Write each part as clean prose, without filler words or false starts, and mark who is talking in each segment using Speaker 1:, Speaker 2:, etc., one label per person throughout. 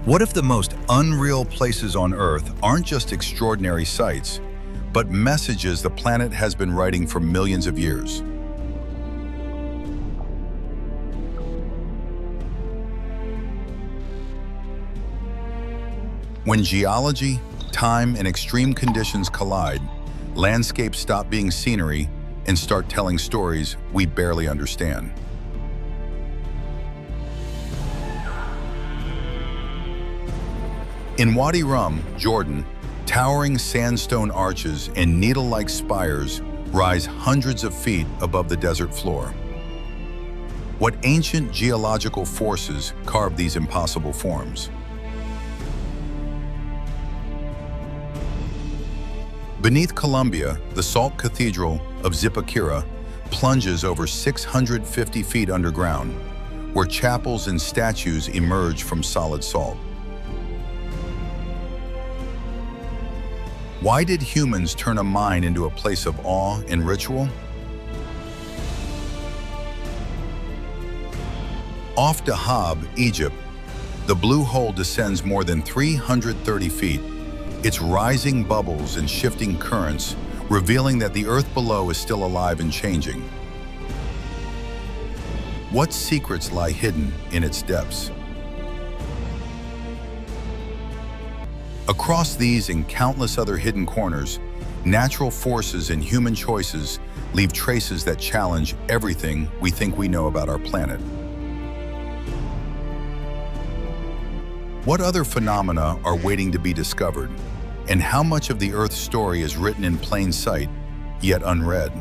Speaker 1: What if the most unreal places on Earth aren't just extraordinary sights, but messages the planet has been writing for millions of years? When geology, time, and extreme conditions collide, landscapes stop being scenery and start telling stories we barely understand. In Wadi Rum, Jordan, towering sandstone arches and needle-like spires rise hundreds of feet above the desert floor. What ancient geological forces carved these impossible forms? Beneath Columbia, the Salt Cathedral of Zipacira plunges over 650 feet underground, where chapels and statues emerge from solid salt. Why did humans turn a mine into a place of awe and ritual? Off Dahab, Egypt, the blue hole descends more than 330 feet, its rising bubbles and shifting currents revealing that the earth below is still alive and changing. What secrets lie hidden in its depths? Across these and countless other hidden corners, natural forces and human choices leave traces that challenge everything we think we know about our planet. What other phenomena are waiting to be discovered? And how much of the Earth's story is written in plain sight, yet unread?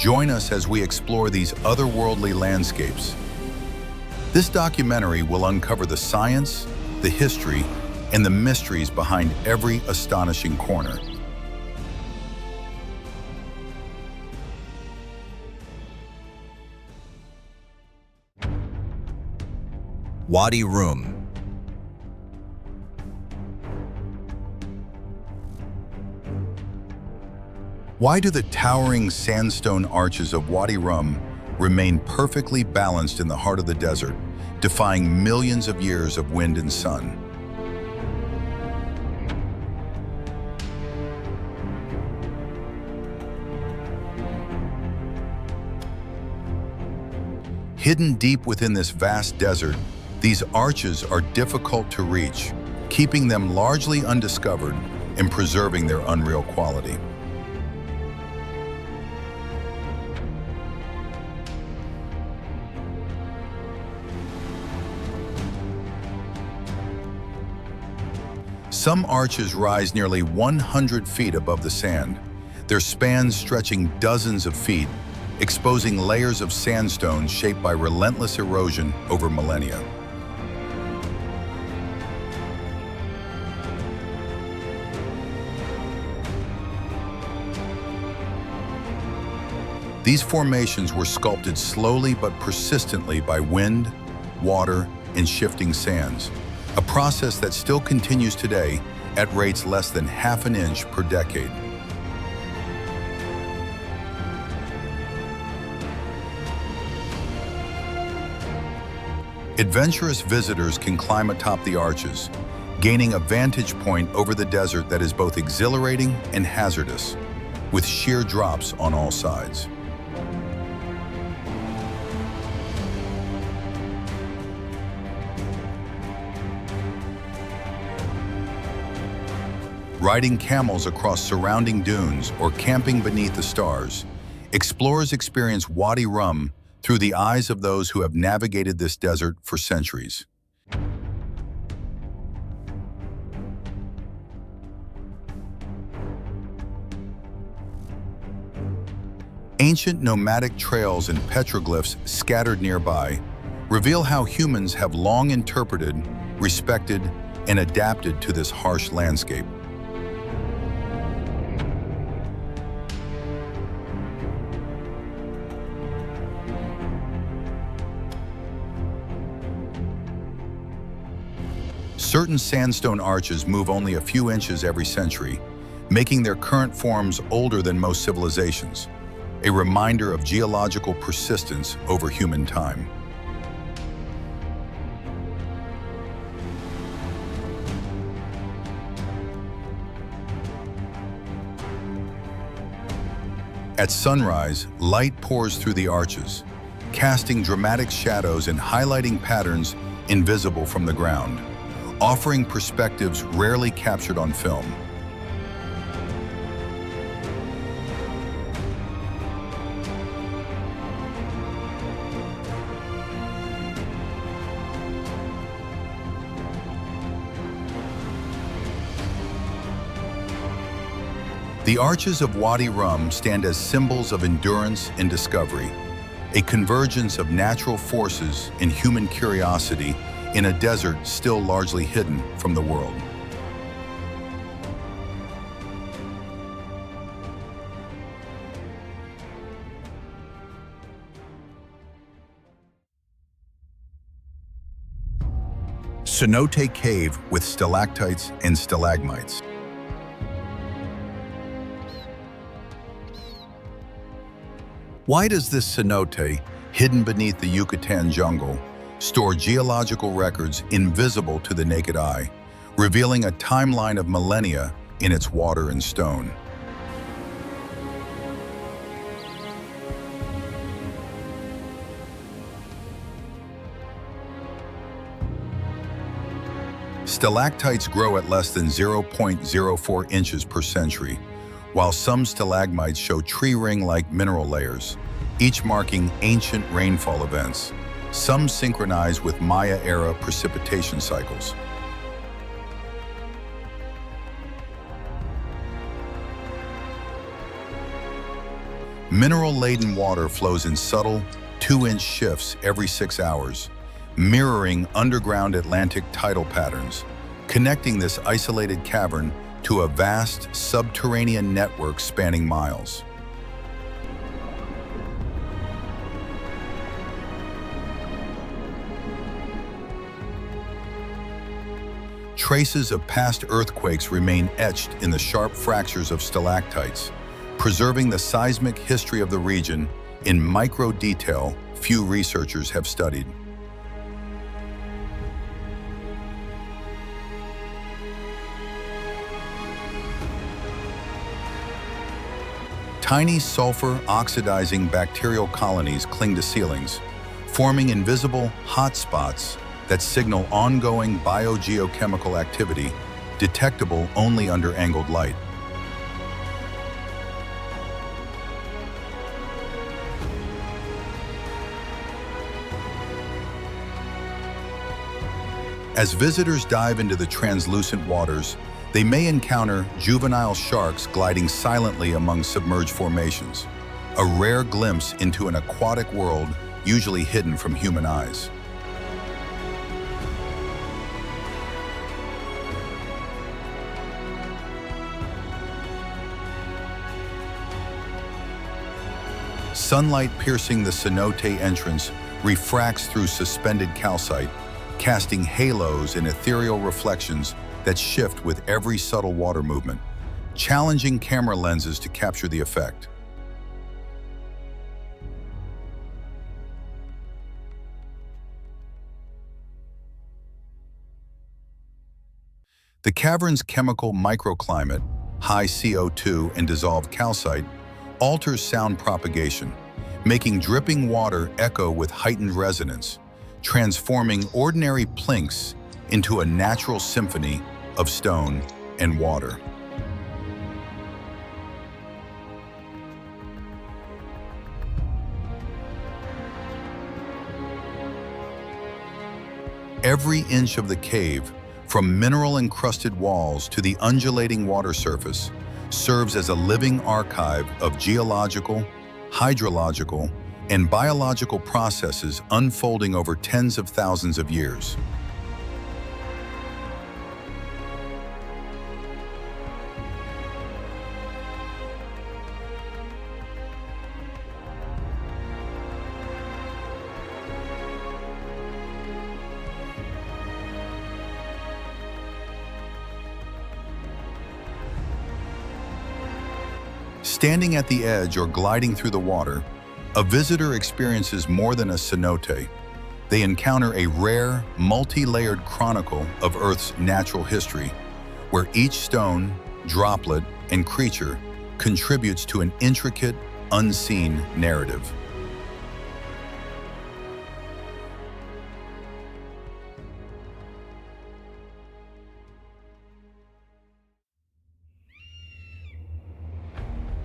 Speaker 1: Join us as we explore these otherworldly landscapes. This documentary will uncover the science, the history, and the mysteries behind every astonishing corner.
Speaker 2: Wadi Rum.
Speaker 1: Why do the towering sandstone arches of Wadi Rum remain perfectly balanced in the heart of the desert, defying millions of years of wind and sun? Hidden deep within this vast desert, these arches are difficult to reach, keeping them largely undiscovered and preserving their unreal quality. Some arches rise nearly 100 feet above the sand, their spans stretching dozens of feet, exposing layers of sandstone shaped by relentless erosion over millennia. These formations were sculpted slowly but persistently by wind, water, and shifting sands, a process that still continues today at rates less than half an inch per decade. Adventurous visitors can climb atop the arches, gaining a vantage point over the desert that is both exhilarating and hazardous, with sheer drops on all sides. Riding camels across surrounding dunes or camping beneath the stars, explorers experience Wadi Rum through the eyes of those who have navigated this desert for centuries. Ancient nomadic trails and petroglyphs scattered nearby reveal how humans have long interpreted, respected, and adapted to this harsh landscape. Certain sandstone arches move only a few inches every century, making their current forms older than most civilizations, a reminder of geological persistence over human time. At sunrise, light pours through the arches, casting dramatic shadows and highlighting patterns invisible from the ground, offering perspectives rarely captured on film. The arches of Wadi Rum stand as symbols of endurance and discovery, a convergence of natural forces and human curiosity in a desert still largely hidden from the world. Cenote Cave with stalactites and stalagmites. Why does this cenote, hidden beneath the Yucatan jungle, store geological records invisible to the naked eye, revealing a timeline of millennia in its water and stone? Stalactites grow at less than 0.04 inches per century, while some stalagmites show tree ring-like mineral layers, each marking ancient rainfall events, some synchronize with Maya-era precipitation cycles. Mineral-laden water flows in subtle, 2-inch shifts every 6 hours, mirroring underground Atlantic tidal patterns, connecting this isolated cavern to a vast subterranean network spanning miles. Traces of past earthquakes remain etched in the sharp fractures of stalactites, preserving the seismic history of the region in micro detail few researchers have studied. Tiny sulfur-oxidizing bacterial colonies cling to ceilings, forming invisible hotspots that signal ongoing biogeochemical activity detectable only under angled light. As visitors dive into the translucent waters, they may encounter juvenile sharks gliding silently among submerged formations, a rare glimpse into an aquatic world usually hidden from human eyes. Sunlight piercing the cenote entrance refracts through suspended calcite, casting halos and ethereal reflections that shift with every subtle water movement, challenging camera lenses to capture the effect. The cavern's chemical microclimate, high CO2 and dissolved calcite, alters sound propagation, making dripping water echo with heightened resonance, transforming ordinary plinks into a natural symphony of stone and water. Every inch of the cave, from mineral-encrusted walls to the undulating water surface, serves as a living archive of geological, hydrological, and biological processes unfolding over tens of thousands of years. Standing at the edge or gliding through the water, a visitor experiences more than a cenote. They encounter a rare, multi-layered chronicle of Earth's natural history, where each stone, droplet, and creature contributes to an intricate, unseen narrative.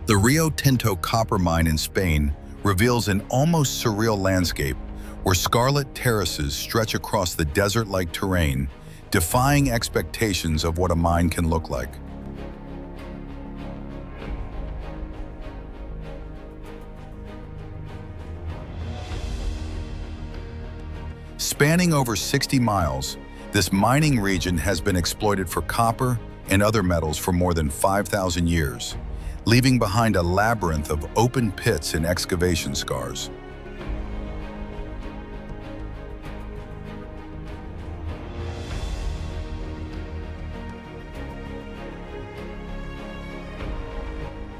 Speaker 1: The Rio Tinto copper mine in Spain reveals an almost surreal landscape where scarlet terraces stretch across the desert-like terrain, defying expectations of what a mine can look like. Spanning over 60 miles, this mining region has been exploited for copper and other metals for more than 5,000 years, leaving behind a labyrinth of open pits and excavation scars.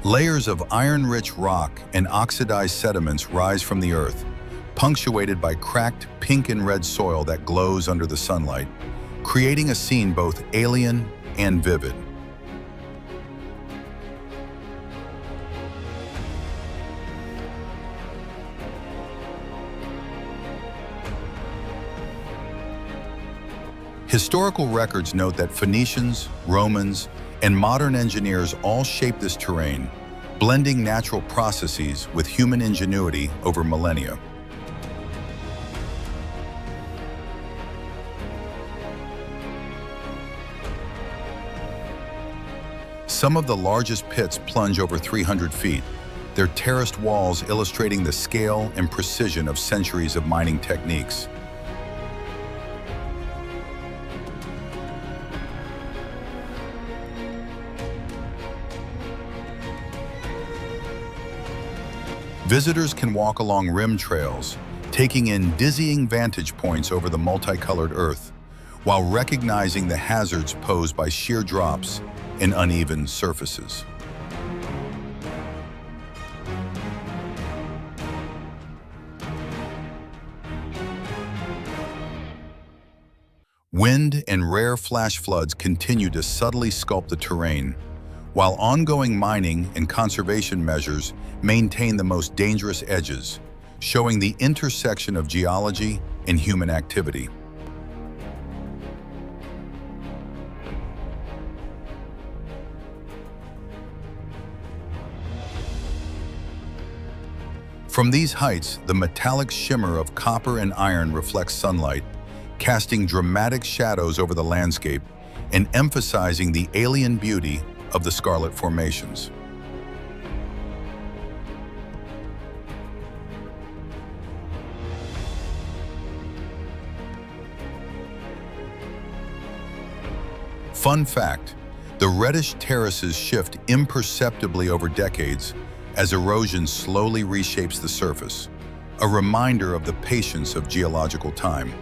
Speaker 1: Layers of iron-rich rock and oxidized sediments rise from the earth, punctuated by cracked pink and red soil that glows under the sunlight, creating a scene both alien and vivid. Historical records note that Phoenicians, Romans, and modern engineers all shaped this terrain, blending natural processes with human ingenuity over millennia. Some of the largest pits plunge over 300 feet, their terraced walls illustrating the scale and precision of centuries of mining techniques. Visitors can walk along rim trails, taking in dizzying vantage points over the multicolored earth, while recognizing the hazards posed by sheer drops and uneven surfaces. Wind and rare flash floods continue to subtly sculpt the terrain, while ongoing mining and conservation measures maintain the most dangerous edges, showing the intersection of geology and human activity. From these heights, the metallic shimmer of copper and iron reflects sunlight, casting dramatic shadows over the landscape and emphasizing the alien beauty of the scarlet formations. Fun fact, the reddish terraces shift imperceptibly over decades as erosion slowly reshapes the surface, a reminder of the patience of geological time.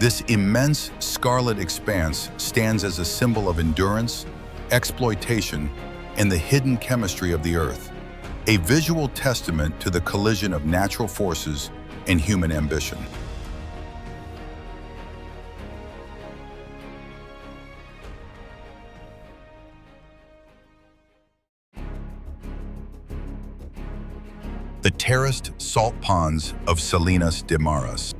Speaker 1: This immense scarlet expanse stands as a symbol of endurance, exploitation, and the hidden chemistry of the Earth, a visual testament to the collision of natural forces and human ambition. The terraced salt ponds of Salinas de Maras.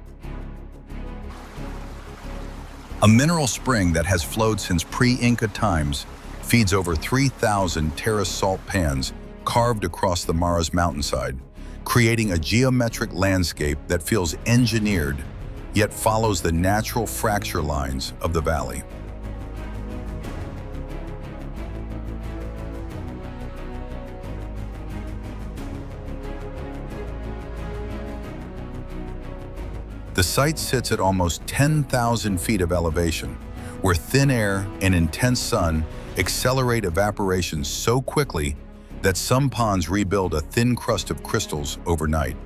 Speaker 1: A mineral spring that has flowed since pre-Inca times feeds over 3,000 terraced salt pans carved across the Maras mountainside, creating a geometric landscape that feels engineered, yet follows the natural fracture lines of the valley. The site sits at almost 10,000 feet of elevation, where thin air and intense sun accelerate evaporation so quickly that some ponds rebuild a thin crust of crystals overnight.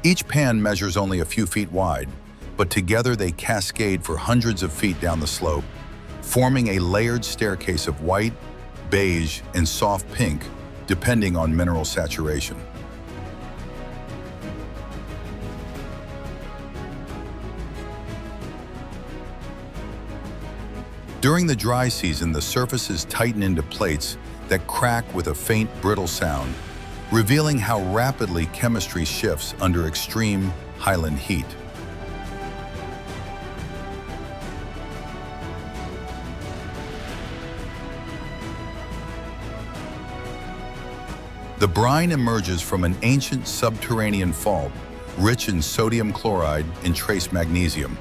Speaker 1: Each pan measures only a few feet wide, but together they cascade for hundreds of feet down the slope, forming a layered staircase of white, beige, and soft pink, depending on mineral saturation. During the dry season, the surfaces tighten into plates that crack with a faint, brittle sound, revealing how rapidly chemistry shifts under extreme highland heat. The brine emerges from an ancient subterranean fault rich in sodium chloride and trace magnesium,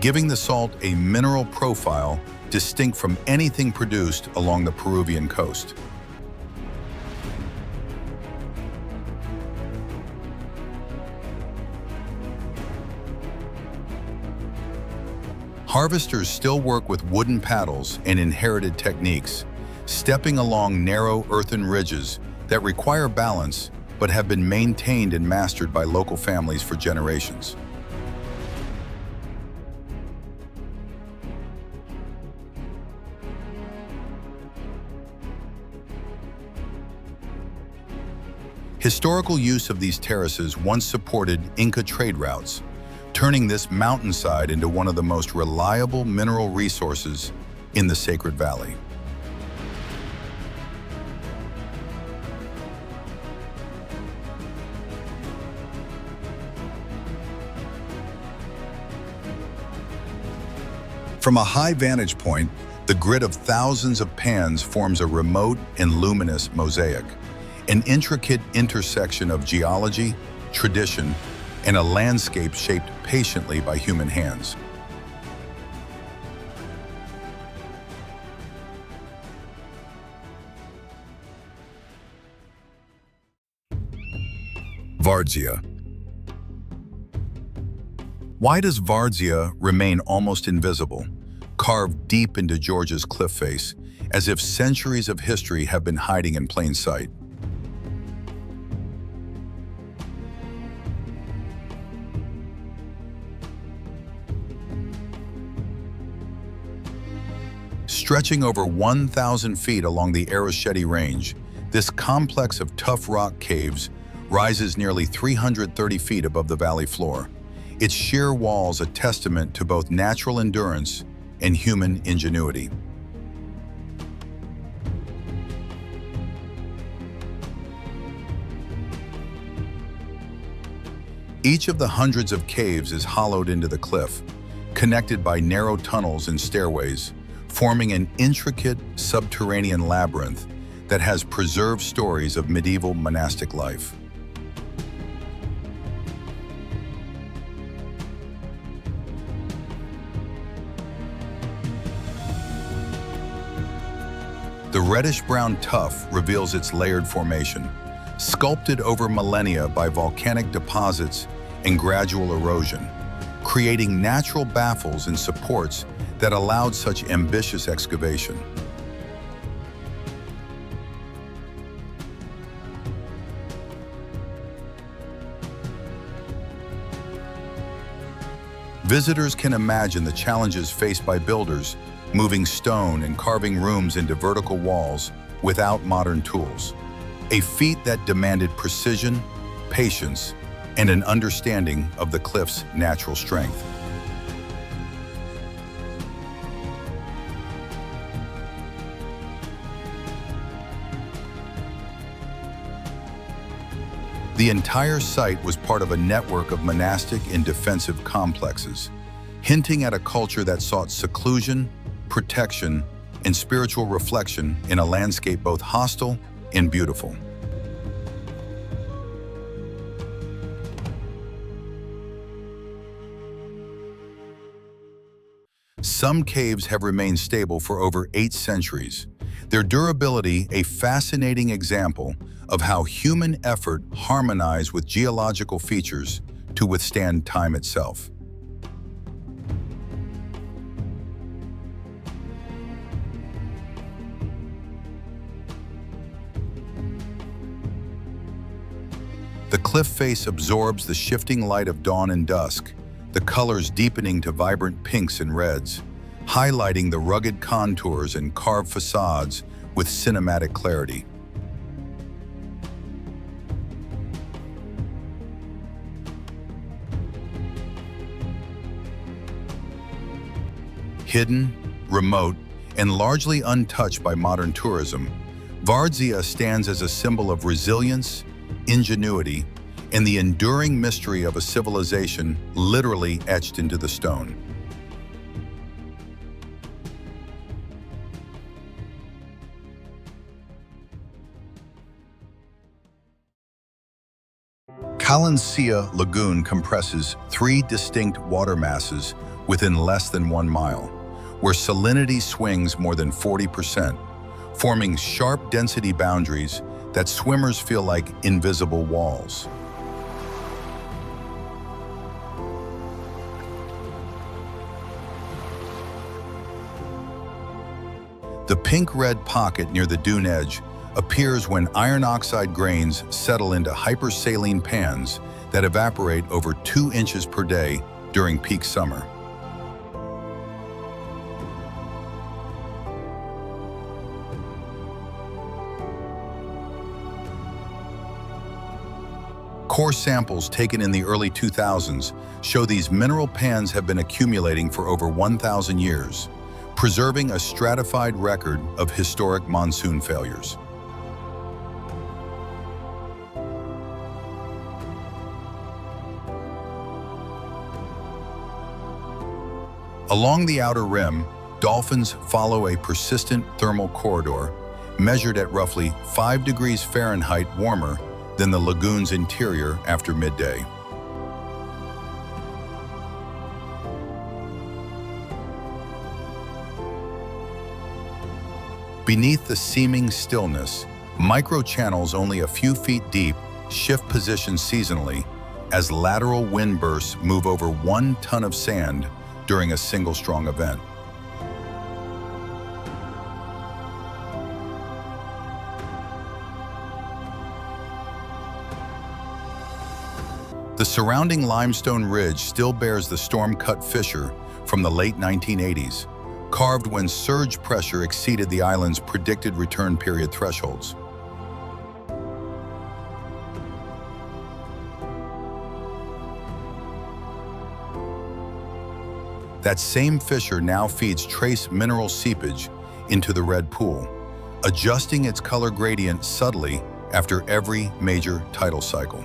Speaker 1: giving the salt a mineral profile distinct from anything produced along the Peruvian coast. Harvesters still work with wooden paddles and inherited techniques, stepping along narrow earthen ridges that require balance but have been maintained and mastered by local families for generations. Historical use of these terraces once supported Inca trade routes, turning this mountainside into one of the most reliable mineral resources in the Sacred Valley. From a high vantage point, the grid of thousands of pans forms a remote and luminous mosaic, an intricate intersection of geology, tradition, and a landscape shaped patiently by human hands. Vardzia. Why does Vardzia remain almost invisible, carved deep into Georgia's cliff face, as if centuries of history have been hiding in plain sight? Stretching over 1,000 feet along the Arasheti Range, this complex of tough rock caves rises nearly 330 feet above the valley floor, its sheer walls a testament to both natural endurance and human ingenuity. Each of the hundreds of caves is hollowed into the cliff, connected by narrow tunnels and stairways, forming an intricate subterranean labyrinth that has preserved stories of medieval monastic life. The reddish-brown tuff reveals its layered formation, sculpted over millennia by volcanic deposits and gradual erosion, creating natural baffles and supports that allowed such ambitious excavation. Visitors can imagine the challenges faced by builders moving stone and carving rooms into vertical walls without modern tools, a feat that demanded precision, patience, and an understanding of the cliff's natural strength. The entire site was part of a network of monastic and defensive complexes, hinting at a culture that sought seclusion, protection, and spiritual reflection in a landscape both hostile and beautiful. Some caves have remained stable for over 8 centuries, their durability a fascinating example of how human effort harmonized with geological features to withstand time itself. The cliff face absorbs the shifting light of dawn and dusk, the colors deepening to vibrant pinks and reds, highlighting the rugged contours and carved facades with cinematic clarity. Hidden, remote, and largely untouched by modern tourism, Vardzia stands as a symbol of resilience, ingenuity, and the enduring mystery of a civilization literally etched into the stone. Kalansia Lagoon compresses three distinct water masses within less than 1 mile, where salinity swings more than 40%, forming sharp density boundaries that swimmers feel like invisible walls. The pink-red pocket near the dune edge appears when iron oxide grains settle into hypersaline pans that evaporate over 2 inches per day during peak summer. Core samples taken in the early 2000s show these mineral pans have been accumulating for over 1,000 years, preserving a stratified record of historic monsoon failures. Along the outer rim, dolphins follow a persistent thermal corridor measured at roughly 5 degrees Fahrenheit warmer than the lagoon's interior after midday. Beneath the seeming stillness, microchannels only a few feet deep shift position seasonally as lateral wind bursts move over 1 ton of sand during a single strong event. The surrounding limestone ridge still bears the storm-cut fissure from the late 1980s, carved when surge pressure exceeded the island's predicted return period thresholds. That same fissure now feeds trace mineral seepage into the red pool, adjusting its color gradient subtly after every major tidal cycle.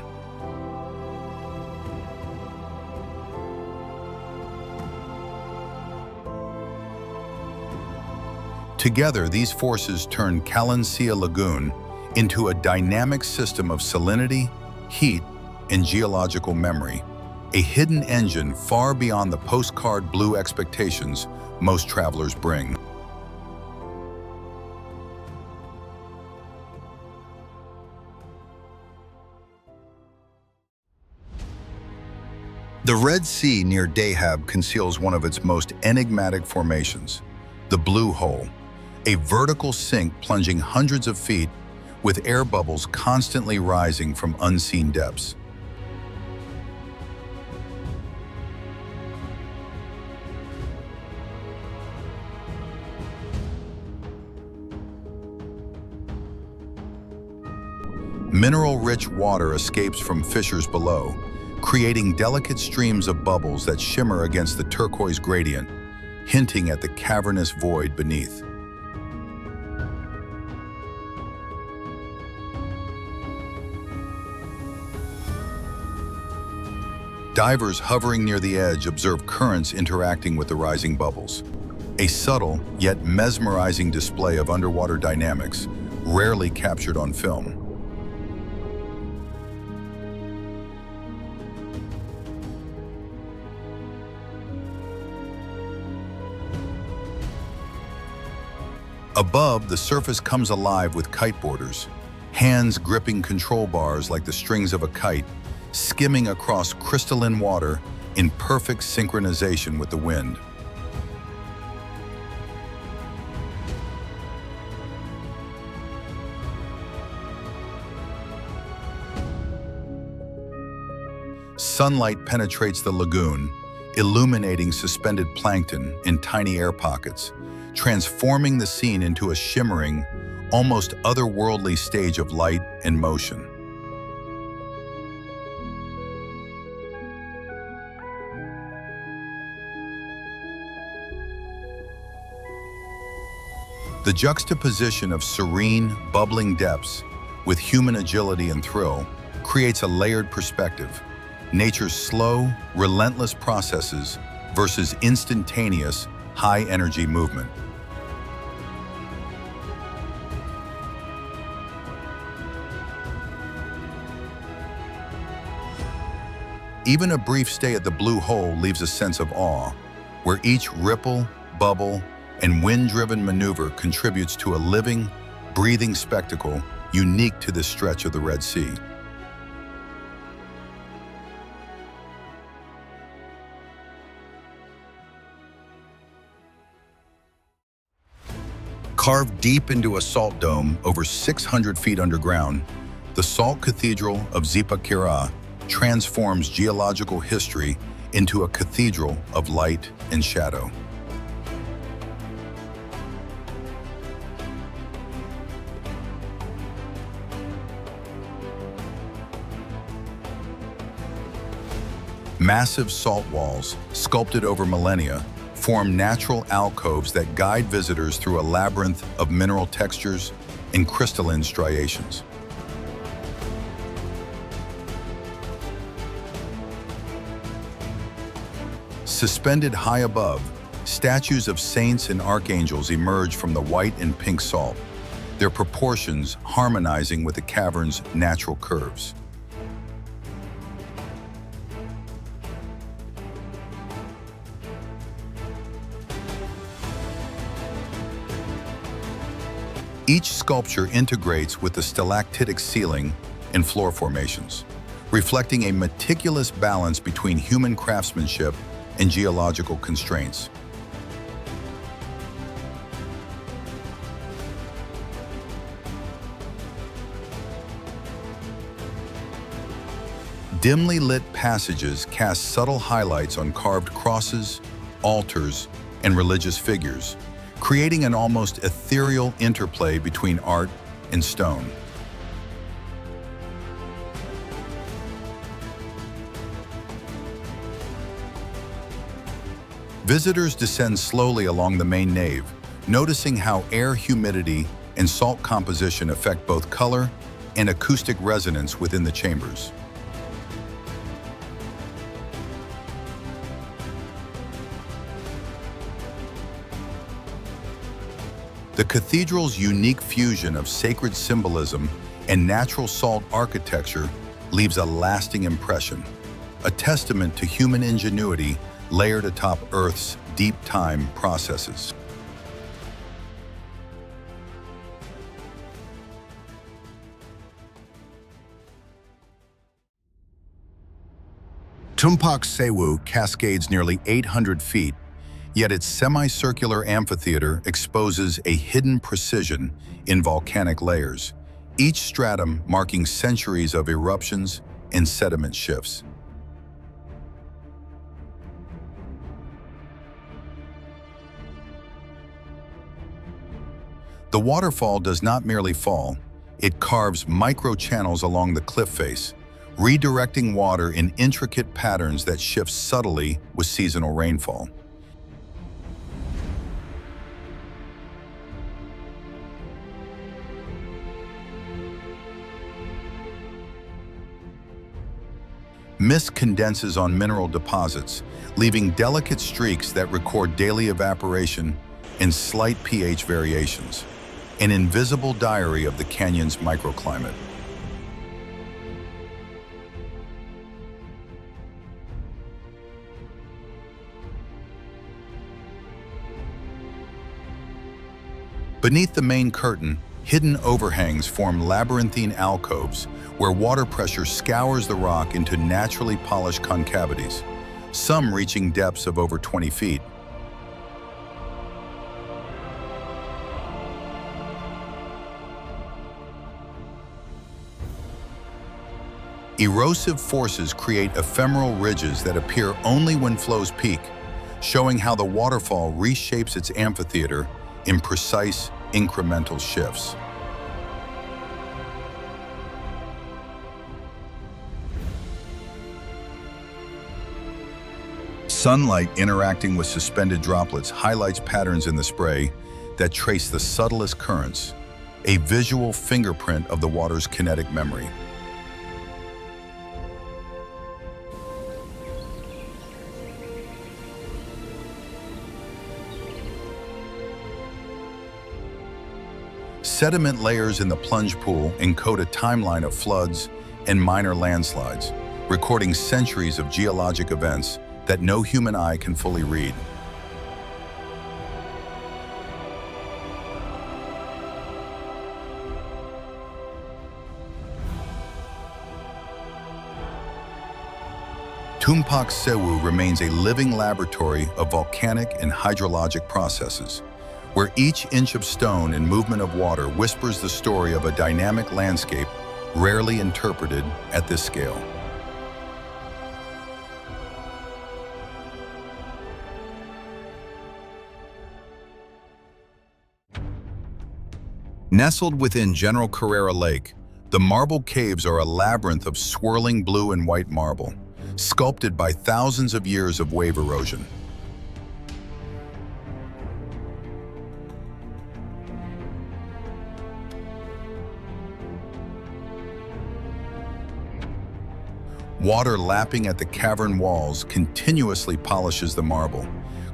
Speaker 1: Together, these forces turn Kalansia Lagoon into a dynamic system of salinity, heat, and geological memory, a hidden engine far beyond the postcard blue expectations most travelers bring. The Red Sea near Dahab conceals one of its most enigmatic formations, the Blue Hole, a vertical sink plunging hundreds of feet with air bubbles constantly rising from unseen depths. Mineral-rich water escapes from fissures below, creating delicate streams of bubbles that shimmer against the turquoise gradient, hinting at the cavernous void beneath. Divers hovering near the edge observe currents interacting with the rising bubbles, a subtle yet mesmerizing display of underwater dynamics rarely captured on film. Above, the surface comes alive with kiteboarders, hands gripping control bars like the strings of a kite, skimming across crystalline water in perfect synchronization with the wind. Sunlight penetrates the lagoon, illuminating suspended plankton in tiny air pockets, transforming the scene into a shimmering, almost otherworldly stage of light and motion. The juxtaposition of serene, bubbling depths with human agility and thrill creates a layered perspective. Nature's slow, relentless processes versus instantaneous, high-energy movement. Even a brief stay at the Blue Hole leaves a sense of awe, where each ripple, bubble, and wind-driven maneuver contributes to a living, breathing spectacle unique to this stretch of the Red Sea. Carved deep into a salt dome over 600 feet underground, the Salt Cathedral of Zipacira transforms geological history into a cathedral of light and shadow. Massive salt walls, sculpted over millennia, form natural alcoves that guide visitors through a labyrinth of mineral textures and crystalline striations. Suspended high above, statues of saints and archangels emerge from the white and pink salt, their proportions harmonizing with the cavern's natural curves. Each sculpture integrates with the stalactitic ceiling and floor formations, reflecting a meticulous balance between human craftsmanship and geological constraints. Dimly lit passages cast subtle highlights on carved crosses, altars, and religious figures, creating an almost ethereal interplay between art and stone. Visitors descend slowly along the main nave, noticing how air humidity and salt composition affect both color and acoustic resonance within the chambers. The cathedral's unique fusion of sacred symbolism and natural salt architecture leaves a lasting impression, a testament to human ingenuity layered atop Earth's deep time processes. Tumpak Sewu cascades nearly 800 feet, yet its semicircular amphitheater exposes a hidden precision in volcanic layers, each stratum marking centuries of eruptions and sediment shifts. The waterfall does not merely fall, it carves micro-channels along the cliff face, redirecting water in intricate patterns that shift subtly with seasonal rainfall. Mist condenses on mineral deposits, leaving delicate streaks that record daily evaporation and slight pH variations, an invisible diary of the canyon's microclimate. Beneath the main curtain, hidden overhangs form labyrinthine alcoves where water pressure scours the rock into naturally polished concavities, some reaching depths of over 20 feet. Erosive forces create ephemeral ridges that appear only when flows peak, showing how the waterfall reshapes its amphitheater in precise, incremental shifts. Sunlight interacting with suspended droplets highlights patterns in the spray that trace the subtlest currents, a visual fingerprint of the water's kinetic memory. Sediment layers in the plunge pool encode a timeline of floods and minor landslides, recording centuries of geologic events that no human eye can fully read. Tumpak Sewu remains a living laboratory of volcanic and hydrologic processes, where each inch of stone and movement of water whispers the story of a dynamic landscape rarely interpreted at this scale. Nestled within General Carrera Lake, the marble caves are a labyrinth of swirling blue and white marble, sculpted by thousands of years of wave erosion. Water lapping at the cavern walls continuously polishes the marble,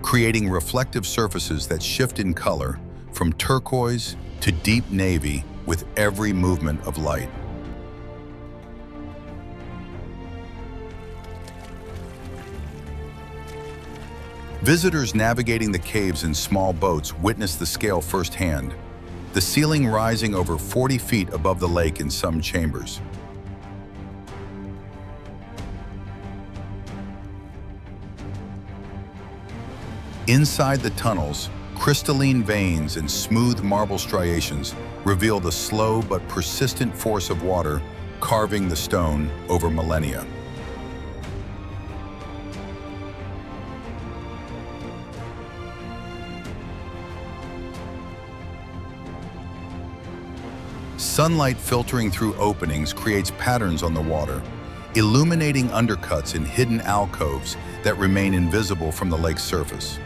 Speaker 1: creating reflective surfaces that shift in color from turquoise to deep navy with every movement of light. Visitors navigating the caves in small boats witness the scale firsthand, the ceiling rising over 40 feet above the lake in some chambers. Inside the tunnels, crystalline veins and smooth marble striations reveal the slow but persistent force of water carving the stone over millennia. Sunlight filtering through openings creates patterns on the water, illuminating undercuts in hidden alcoves that remain invisible from the lake's surface.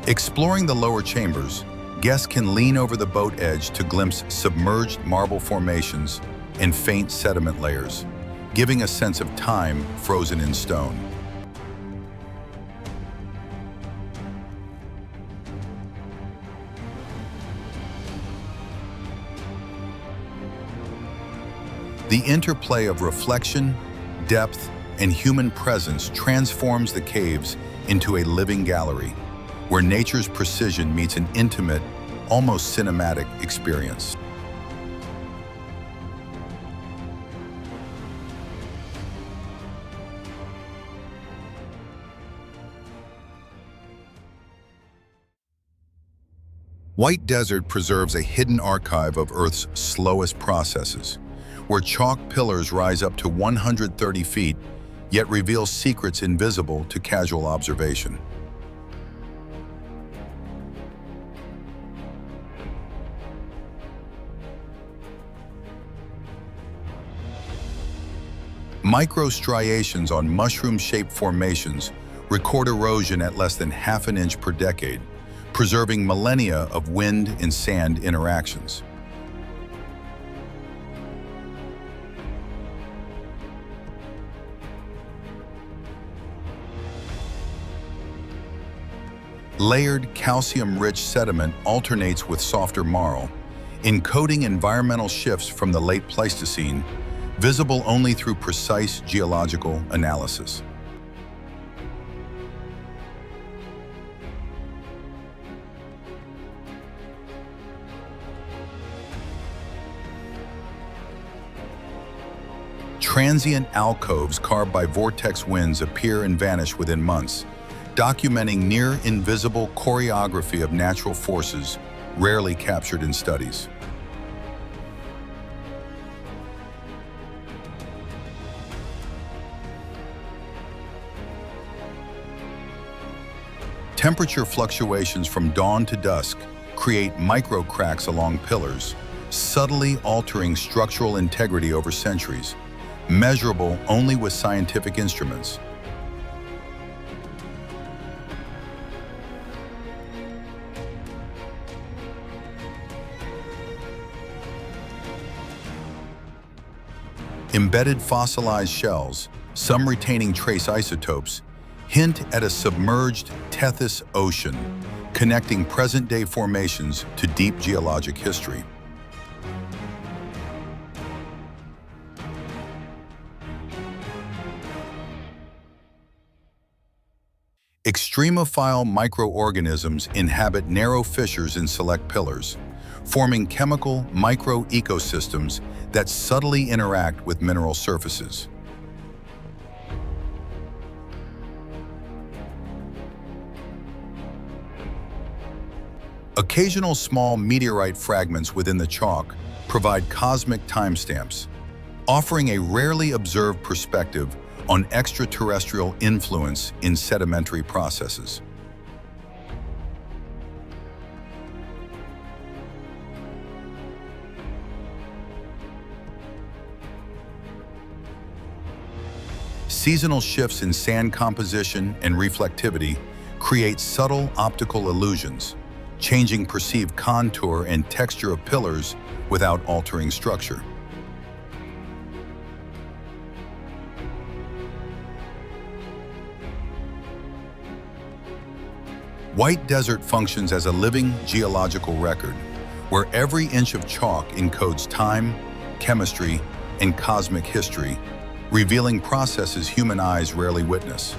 Speaker 1: Exploring the lower chambers, guests can lean over the boat edge to glimpse submerged marble formations and faint sediment layers, giving a sense of time frozen in stone. The interplay of reflection, depth, and human presence transforms the caves into a living gallery, where nature's precision meets an intimate, almost cinematic experience. White Desert preserves a hidden archive of Earth's slowest processes, where chalk pillars rise up to 130 feet, yet reveal secrets invisible to casual observation. Microstriations on mushroom-shaped formations record erosion at less than half an inch per decade, preserving millennia of wind and sand interactions. Layered, calcium-rich sediment alternates with softer marl, encoding environmental shifts from the late Pleistocene, visible only through precise geological analysis. Transient alcoves carved by vortex winds appear and vanish within months, documenting near-invisible choreography of natural forces rarely captured in studies. Temperature fluctuations from dawn to dusk create micro cracks along pillars, subtly altering structural integrity over centuries, measurable only with scientific instruments. Embedded fossilized shells, some retaining trace isotopes, hint at a submerged Tethys ocean, connecting present-day formations to deep geologic history. Extremophile microorganisms inhabit narrow fissures in select pillars, forming chemical micro-ecosystems that subtly interact with mineral surfaces. Occasional small meteorite fragments within the chalk provide cosmic timestamps, offering a rarely observed perspective on extraterrestrial influence in sedimentary processes. Seasonal shifts in sand composition and reflectivity create subtle optical illusions, changing perceived contour and texture of pillars without altering structure. White desert functions as a living geological record, where every inch of chalk encodes time, chemistry, and cosmic history, revealing processes human eyes rarely witness.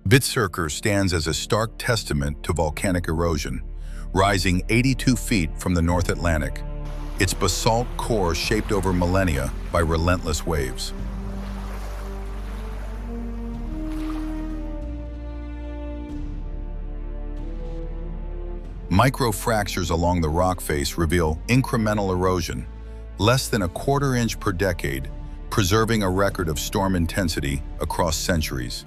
Speaker 1: Vitserker stands as a stark testament to volcanic erosion, rising 82 feet from the North Atlantic, its basalt core shaped over millennia by relentless waves. Microfractures along the rock face reveal incremental erosion, less than a quarter inch per decade, preserving a record of storm intensity across centuries.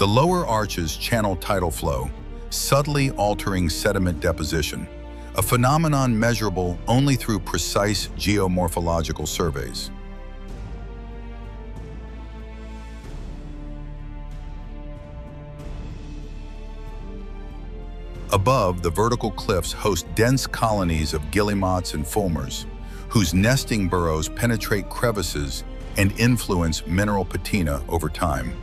Speaker 1: The lower arches channel tidal flow, subtly altering sediment deposition, a phenomenon measurable only through precise geomorphological surveys. Above, the vertical cliffs host dense colonies of guillemots and fulmars, whose nesting burrows penetrate crevices and influence mineral patina over time.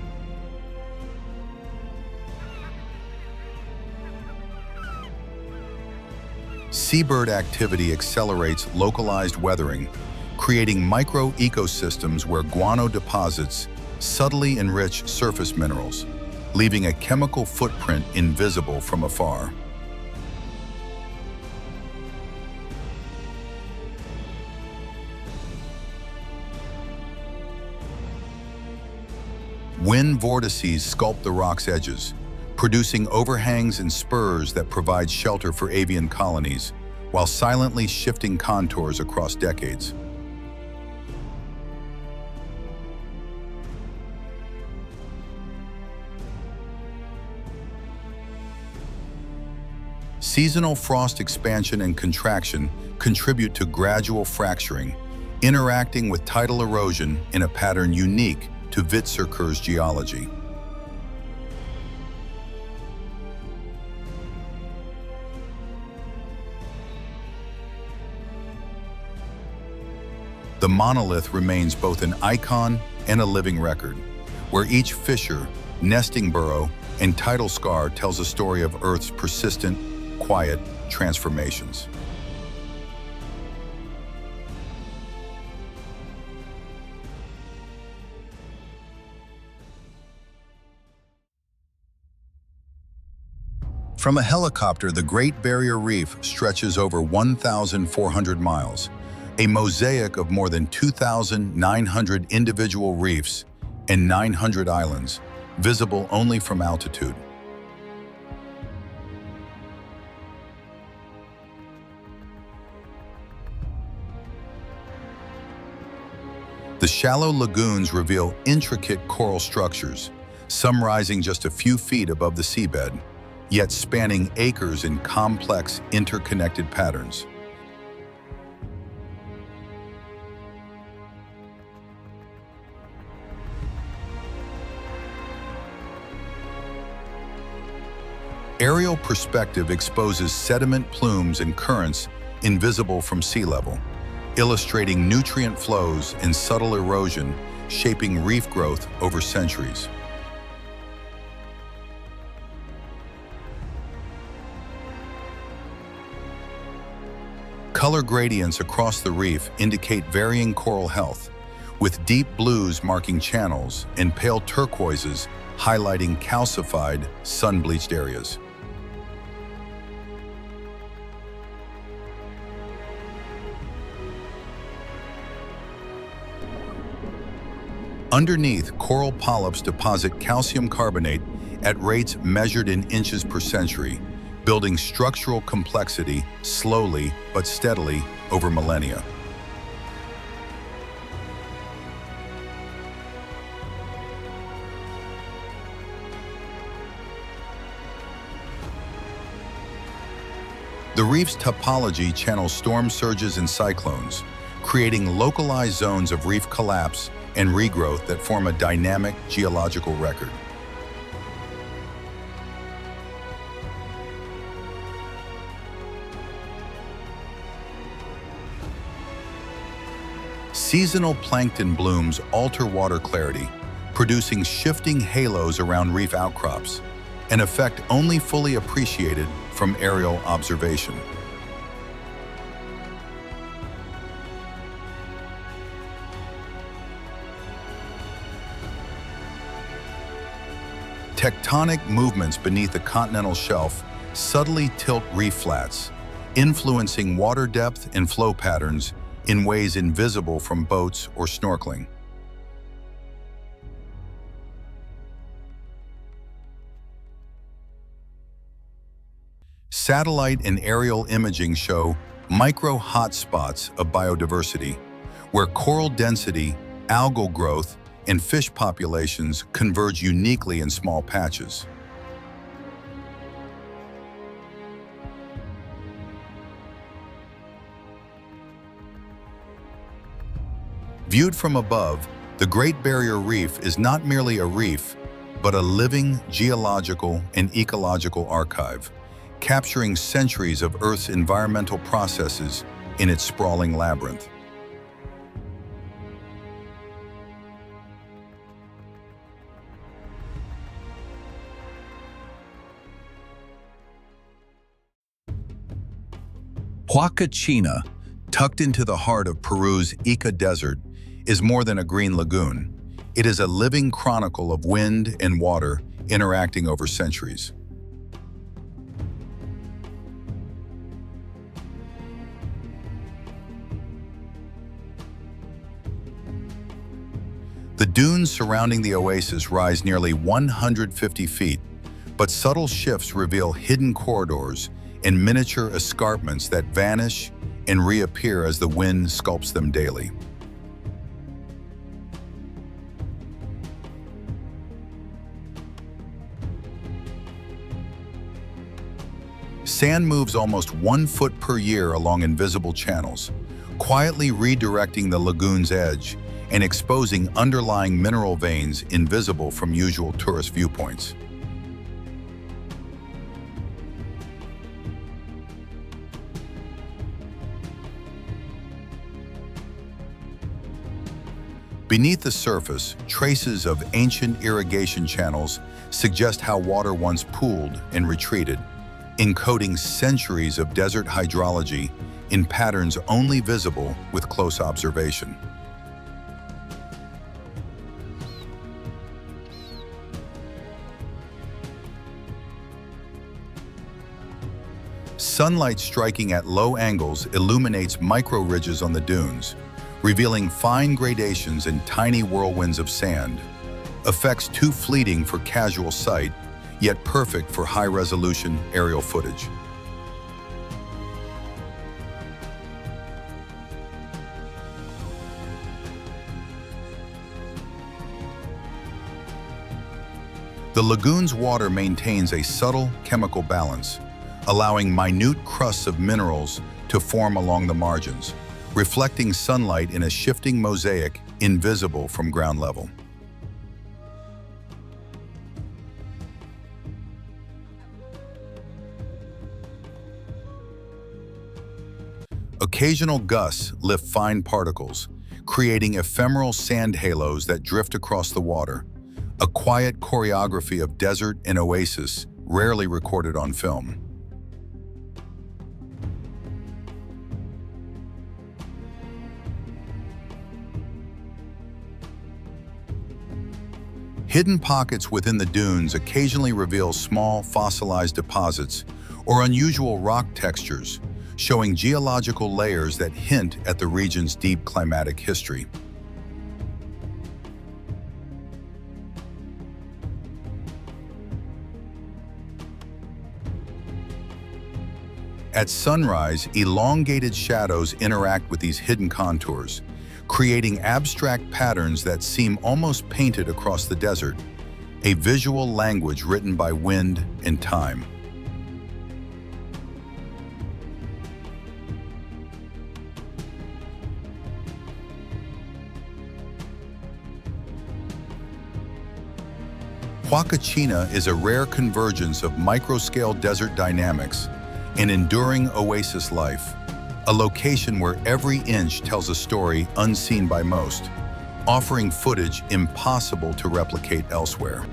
Speaker 1: Seabird activity accelerates localized weathering, creating micro-ecosystems where guano deposits subtly enrich surface minerals, leaving a chemical footprint invisible from afar. Wind vortices sculpt the rock's edges, producing overhangs and spurs that provide shelter for avian colonies, while silently shifting contours across decades. Seasonal frost expansion and contraction contribute to gradual fracturing, interacting with tidal erosion in a pattern unique to Vitserker's geology. The monolith remains both an icon and a living record, where each fissure, nesting burrow, and tidal scar tells a story of Earth's persistent, quiet transformations. From a helicopter, the Great Barrier Reef stretches over 1,400 miles, a mosaic of more than 2,900 individual reefs and 900 islands, visible only from altitude. The shallow lagoons reveal intricate coral structures, some rising just a few feet above the seabed, yet spanning acres in complex, interconnected patterns. Aerial perspective exposes sediment plumes and currents invisible from sea level, illustrating nutrient flows and subtle erosion shaping reef growth over centuries. Color gradients across the reef indicate varying coral health, with deep blues marking channels and pale turquoises highlighting calcified, sun-bleached areas. Underneath, coral polyps deposit calcium carbonate at rates measured in inches per century, building structural complexity slowly but steadily over millennia. The reef's topology channels storm surges and cyclones, creating localized zones of reef collapse and regrowth that form a dynamic geological record. Seasonal plankton blooms alter water clarity, producing shifting halos around reef outcrops, an effect only fully appreciated from aerial observation. Tectonic movements beneath the continental shelf subtly tilt reef flats, influencing water depth and flow patterns in ways invisible from boats or snorkeling. Satellite and aerial imaging show micro hotspots of biodiversity, where coral density, algal growth, and fish populations converge uniquely in small patches. Viewed from above, the Great Barrier Reef is not merely a reef, but a living geological and ecological archive, capturing centuries of Earth's environmental processes in its sprawling labyrinth. Huacachina, tucked into the heart of Peru's Ica Desert, is more than a green lagoon. It is a living chronicle of wind and water interacting over centuries. The dunes surrounding the oasis rise nearly 150 feet, but subtle shifts reveal hidden corridors and miniature escarpments that vanish and reappear as the wind sculpts them daily. Sand moves almost 1 foot per year along invisible channels, quietly redirecting the lagoon's edge and exposing underlying mineral veins invisible from usual tourist viewpoints. Beneath the surface, traces of ancient irrigation channels suggest how water once pooled and retreated, encoding centuries of desert hydrology in patterns only visible with close observation. Sunlight striking at low angles illuminates micro-ridges on the dunes, revealing fine gradations and tiny whirlwinds of sand. Effects too fleeting for casual sight, yet perfect for high-resolution aerial footage. The lagoon's water maintains a subtle chemical balance, allowing minute crusts of minerals to form along the margins, reflecting sunlight in a shifting mosaic invisible from ground level. Occasional gusts lift fine particles, creating ephemeral sand halos that drift across the water, a quiet choreography of desert and oasis rarely recorded on film. Hidden pockets within the dunes occasionally reveal small fossilized deposits or unusual rock textures, showing geological layers that hint at the region's deep climatic history. At sunrise, elongated shadows interact with these hidden contours, creating abstract patterns that seem almost painted across the desert, a visual language written by wind and time. Huacachina is a rare convergence of micro-scale desert dynamics and enduring oasis life, a location where every inch tells a story unseen by most, offering footage impossible to replicate elsewhere.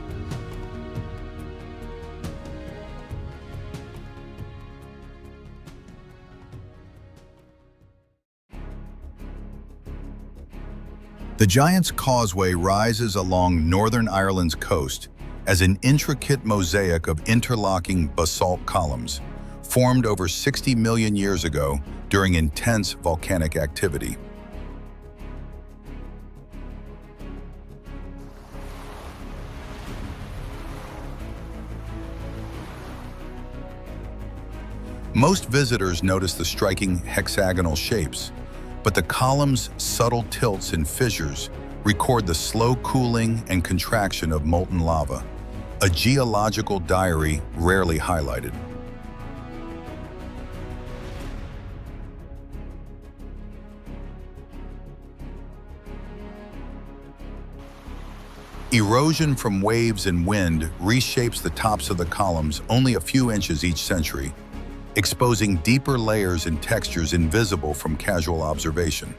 Speaker 1: The Giant's Causeway rises along Northern Ireland's coast as an intricate mosaic of interlocking basalt columns, formed over 60 million years ago during intense volcanic activity. Most visitors notice the striking hexagonal shapes, but the columns' subtle tilts and fissures record the slow cooling and contraction of molten lava, a geological diary rarely highlighted. Erosion from waves and wind reshapes the tops of the columns only a few inches each century, exposing deeper layers and textures invisible from casual observation.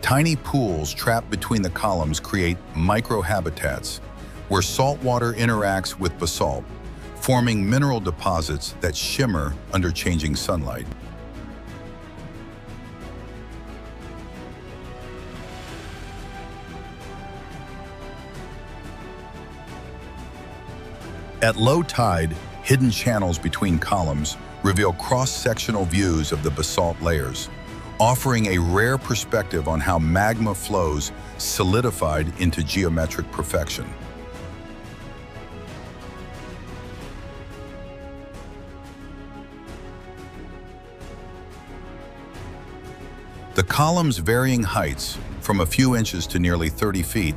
Speaker 1: Tiny pools trapped between the columns create microhabitats, where salt water interacts with basalt, forming mineral deposits that shimmer under changing sunlight. At low tide, hidden channels between columns reveal cross-sectional views of the basalt layers, offering a rare perspective on how magma flows solidified into geometric perfection. The columns' varying heights, from a few inches to nearly 30 feet,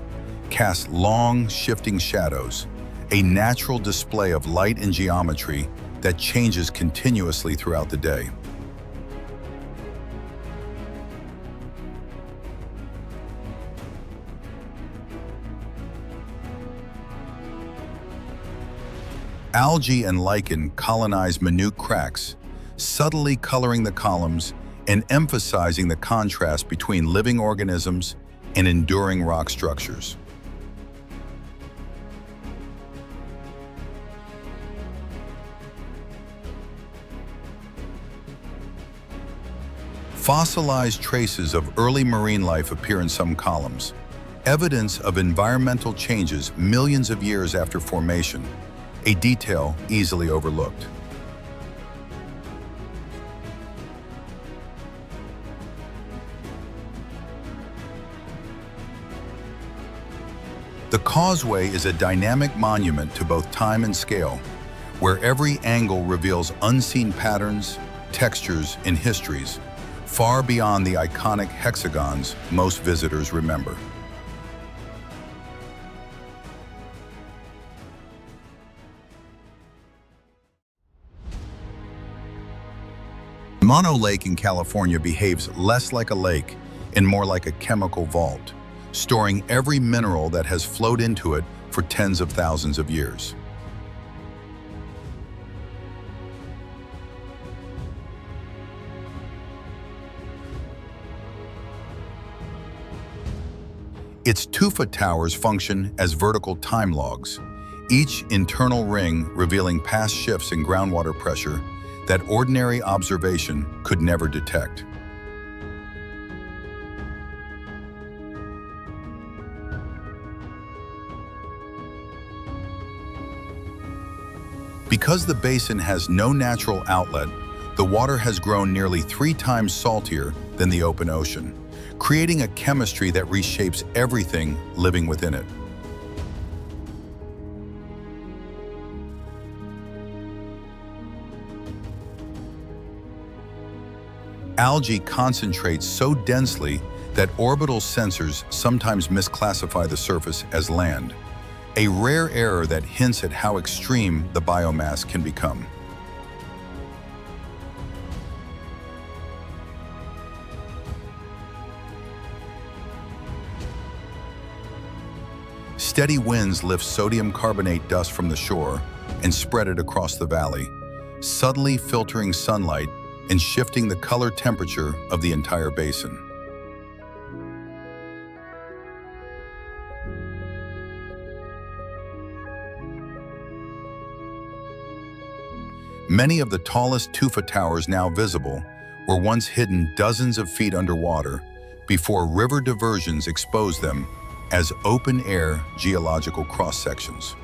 Speaker 1: cast long, shifting shadows, a natural display of light and geometry that changes continuously throughout the day. Algae and lichen colonize minute cracks, subtly coloring the columns and emphasizing the contrast between living organisms and enduring rock structures. Fossilized traces of early marine life appear in some columns, evidence of environmental changes millions of years after formation, a detail easily overlooked. The causeway is a dynamic monument to both time and scale, where every angle reveals unseen patterns, textures, and histories far beyond the iconic hexagons most visitors remember. Mono Lake in California behaves less like a lake and more like a chemical vault, storing every mineral that has flowed into it for tens of thousands of years. Its tufa towers function as vertical time logs, each internal ring revealing past shifts in groundwater pressure that ordinary observation could never detect. Because the basin has no natural outlet, the water has grown nearly 3 times saltier than the open ocean, creating a chemistry that reshapes everything living within it. Algae concentrates so densely that orbital sensors sometimes misclassify the surface as land, a rare error that hints at how extreme the biomass can become. Steady winds lift sodium carbonate dust from the shore and spread it across the valley, subtly filtering sunlight and shifting the color temperature of the entire basin. Many of the tallest tufa towers now visible were once hidden dozens of feet underwater before river diversions exposed them as open-air geological cross-sections.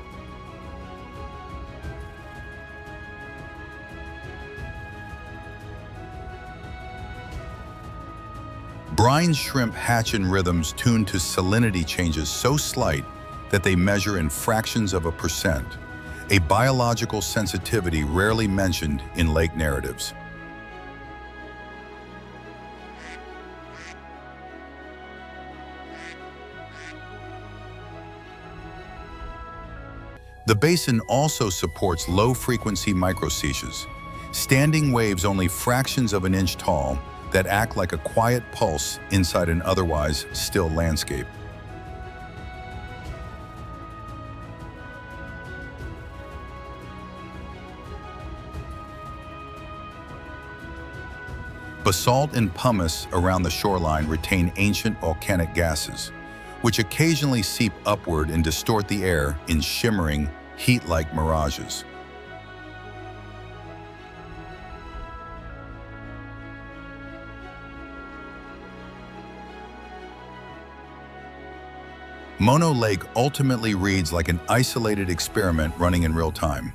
Speaker 1: Brine shrimp hatch in rhythms tuned to salinity changes so slight that they measure in fractions of a percent, a biological sensitivity rarely mentioned in lake narratives. The basin also supports low-frequency microseches, standing waves only fractions of an inch tall that act like a quiet pulse inside an otherwise still landscape. Basalt and pumice around the shoreline retain ancient volcanic gases, which occasionally seep upward and distort the air in shimmering, heat-like mirages. Mono Lake ultimately reads like an isolated experiment running in real time,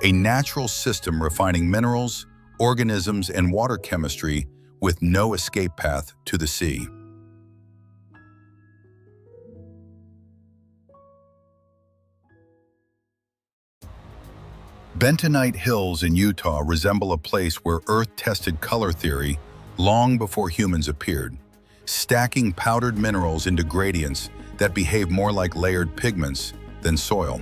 Speaker 1: a natural system refining minerals, organisms, and water chemistry with no escape path to the sea. Bentonite Hills in Utah resemble a place where Earth tested color theory long before humans appeared, stacking powdered minerals into gradients that behave more like layered pigments than soil.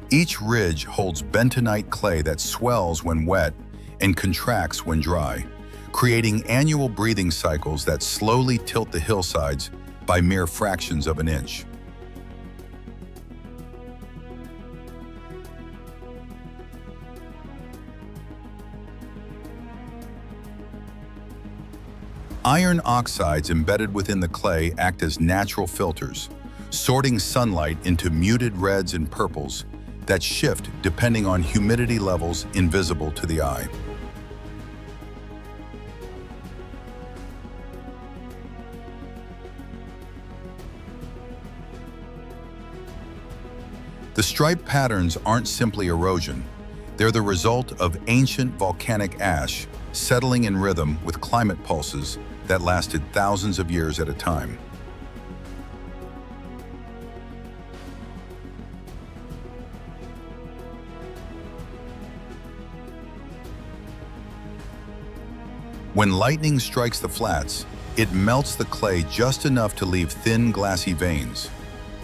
Speaker 1: Each ridge holds bentonite clay that swells when wet and contracts when dry, creating annual breathing cycles that slowly tilt the hillsides by mere fractions of an inch. Iron oxides embedded within the clay act as natural filters, sorting sunlight into muted reds and purples that shift depending on humidity levels invisible to the eye. The stripe patterns aren't simply erosion. They're the result of ancient volcanic ash settling in rhythm with climate pulses that lasted thousands of years at a time. When lightning strikes the flats, it melts the clay just enough to leave thin, glassy veins,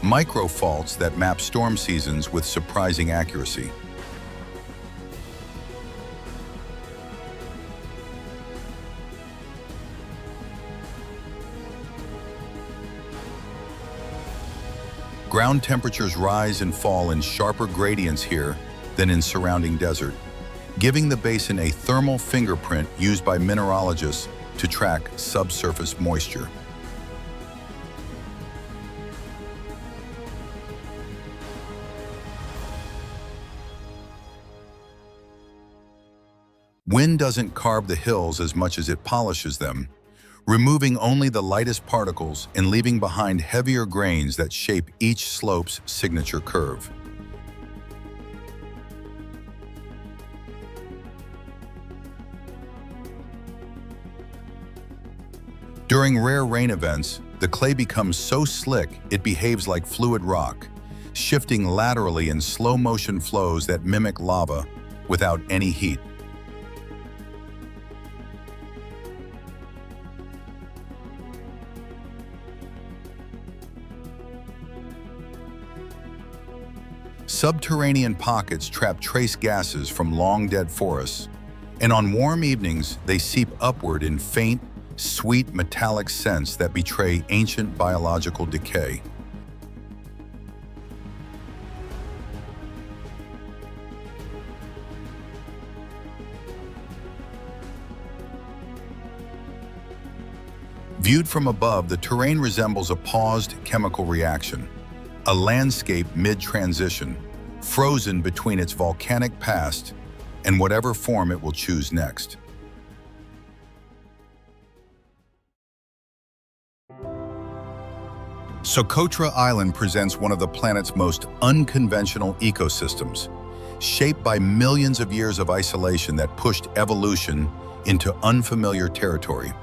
Speaker 1: micro-faults that map storm seasons with surprising accuracy. Ground temperatures rise and fall in sharper gradients here than in surrounding desert, giving the basin a thermal fingerprint used by mineralogists to track subsurface moisture. Wind doesn't carve the hills as much as it polishes them, removing only the lightest particles and leaving behind heavier grains that shape each slope's signature curve. During rare rain events, the clay becomes so slick it behaves like fluid rock, shifting laterally in slow-motion flows that mimic lava without any heat. Subterranean pockets trap trace gases from long-dead forests, and on warm evenings they seep upward in faint, sweet metallic scents that betray ancient biological decay. Viewed from above, the terrain resembles a paused chemical reaction, a landscape mid-transition, frozen between its volcanic past and whatever form it will choose next. Socotra Island presents one of the planet's most unconventional ecosystems, shaped by millions of years of isolation that pushed evolution into unfamiliar territory.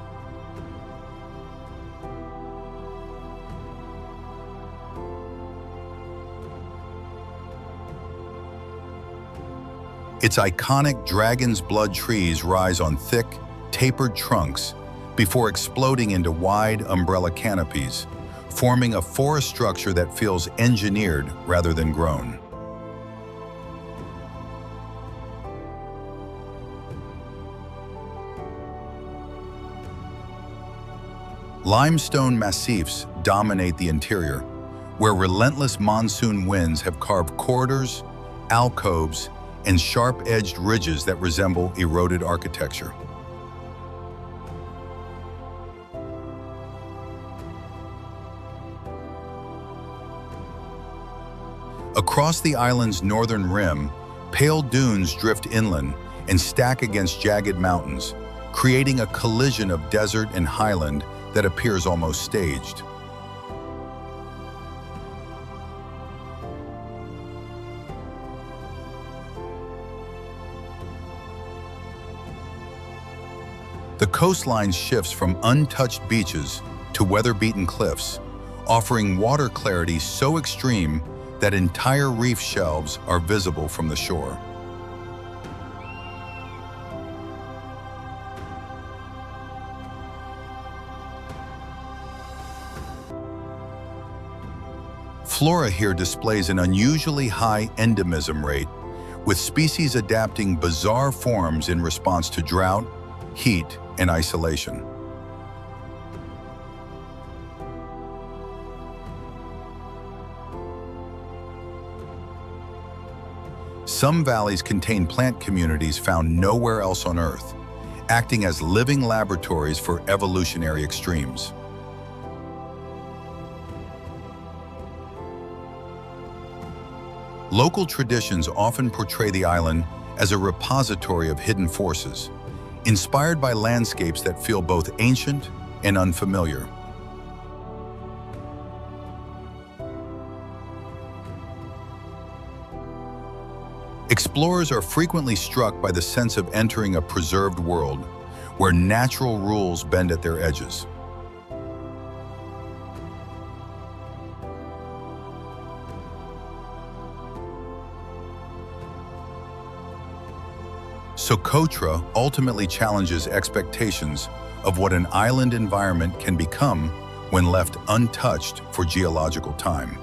Speaker 1: Its iconic dragon's blood trees rise on thick, tapered trunks before exploding into wide umbrella canopies, forming a forest structure that feels engineered rather than grown. Limestone massifs dominate the interior, where relentless monsoon winds have carved corridors, alcoves, and sharp-edged ridges that resemble eroded architecture. Across the island's northern rim, pale dunes drift inland and stack against jagged mountains, creating a collision of desert and highland that appears almost staged. The coastline shifts from untouched beaches to weather-beaten cliffs, offering water clarity so extreme that entire reef shelves are visible from the shore. Flora here displays an unusually high endemism rate, with species adapting bizarre forms in response to drought, heat, and isolation. Some valleys contain plant communities found nowhere else on Earth, acting as living laboratories for evolutionary extremes. Local traditions often portray the island as a repository of hidden forces, inspired by landscapes that feel both ancient and unfamiliar. Explorers are frequently struck by the sense of entering a preserved world where natural rules bend at their edges. Socotra ultimately challenges expectations of what an island environment can become when left untouched for geological time.